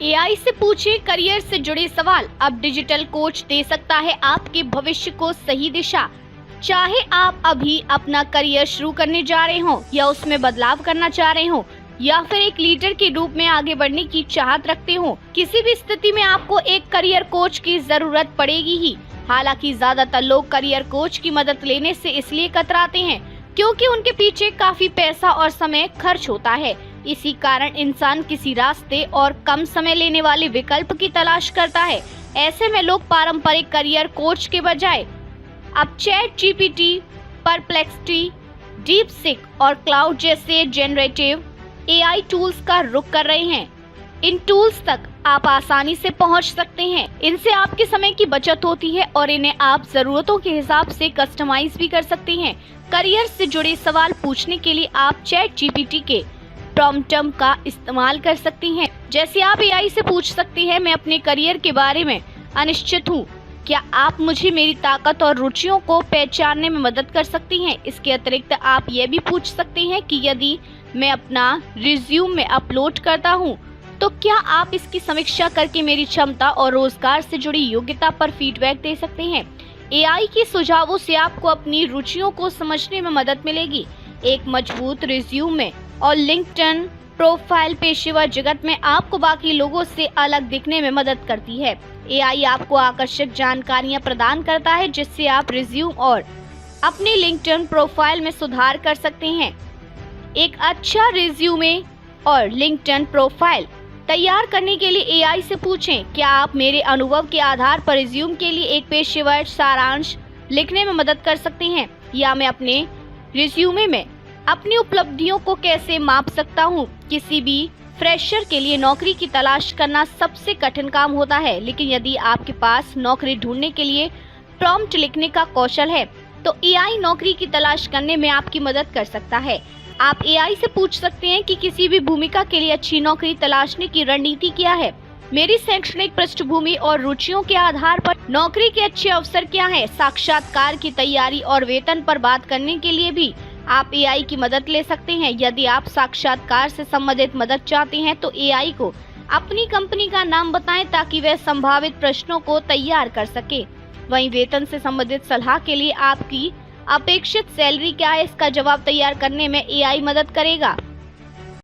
AI से पूछे career से जुड़े सवाल। अब डिजिटल कोच दे सकता है आपके भविष्य को सही दिशा। चाहे आप अभी अपना करियर शुरू करने जा रहे हो या उसमें बदलाव करना चाह रहे हो या फिर एक लीडर के रूप में आगे बढ़ने की चाहत रखते हो, किसी भी स्थिति में आपको एक करियर कोच की जरूरत पड़ेगी ही। हालांकि ज्यादातर लोग करियर कोच की मदद लेने से इसलिए कतराते हैं क्योंकि उनके पीछे काफी पैसा और समय खर्च होता है। इसी कारण इंसान किसी रास्ते और कम समय लेने वाले विकल्प की तलाश करता है। ऐसे में लोग पारंपरिक करियर कोच के बजाय अब चैट जीपीटी, परप्लेक्सिटी, डीपसीक और क्लाउड जैसे जनरेटिव एआई टूल्स का रुख कर रहे हैं। इन टूल्स तक आप आसानी से पहुंच सकते हैं। इनसे आपके समय की बचत होती है और इन्हें आप जरूरतों के हिसाब से कस्टमाइज भी कर सकते हैं। करियर से जुड़े सवाल पूछने के लिए आप चैट जीपीटी के प्रॉम्प्ट का इस्तेमाल कर सकती हैं। जैसे आप एआई से पूछ सकती हैं, मैं अपने करियर के बारे में अनिश्चित हूँ, क्या आप मुझे मेरी ताकत और रुचियों को पहचानने में मदद कर सकती हैं। इसके अतिरिक्त आप ये भी पूछ सकती हैं कि यदि मैं अपना रिज्यूम में अपलोड करता हूँ तो क्या आप इसकी समीक्षा करके मेरी क्षमता और रोजगार से जुड़ी योग्यता पर फीडबैक दे सकते हैं। एआई के सुझावों से आपको अपनी रुचियों को समझने में मदद मिलेगी। एक मजबूत रिज्यूमे और लिंक्डइन प्रोफाइल पेशेवर जगत में आपको बाकी लोगों से अलग दिखने में मदद करती है। एआई आपको आकर्षक जानकारियां प्रदान करता है जिससे आप रिज्यूम और अपने लिंक्डइन प्रोफाइल में सुधार कर सकते हैं। एक अच्छा रिज्यूमे और लिंक्डइन प्रोफाइल तैयार करने के लिए एआई से पूछें, क्या आप मेरे अनुभव के आधार पर रिज्यूम के लिए एक पेशेवर सारांश लिखने में मदद कर सकते हैं, या मैं अपने रिज्यूमे में अपनी उपलब्धियों को कैसे माप सकता हूँ। किसी भी फ्रेशर के लिए नौकरी की तलाश करना सबसे कठिन काम होता है, लेकिन यदि आपके पास नौकरी ढूंढने के लिए प्रॉम्प्ट लिखने का कौशल है तो एआई नौकरी की तलाश करने में आपकी मदद कर सकता है। आप एआई से पूछ सकते हैं कि किसी भी भूमिका के लिए अच्छी नौकरी तलाशने की रणनीति क्या है। मेरी शैक्षणिक पृष्ठभूमि और रुचियों के आधार पर नौकरी के अच्छे अवसर क्या हैं। साक्षात्कार की तैयारी और वेतन पर बात करने के लिए भी आप एआई की मदद ले सकते हैं। यदि आप साक्षात्कार से संबंधित मदद चाहते हैं तो एआई को अपनी कंपनी का नाम बताएं ताकि वह संभावित प्रश्नों को तैयार कर सके। वहीं वेतन से संबंधित सलाह के लिए आपकी अपेक्षित सैलरी क्या है, इसका जवाब तैयार करने में एआई मदद करेगा।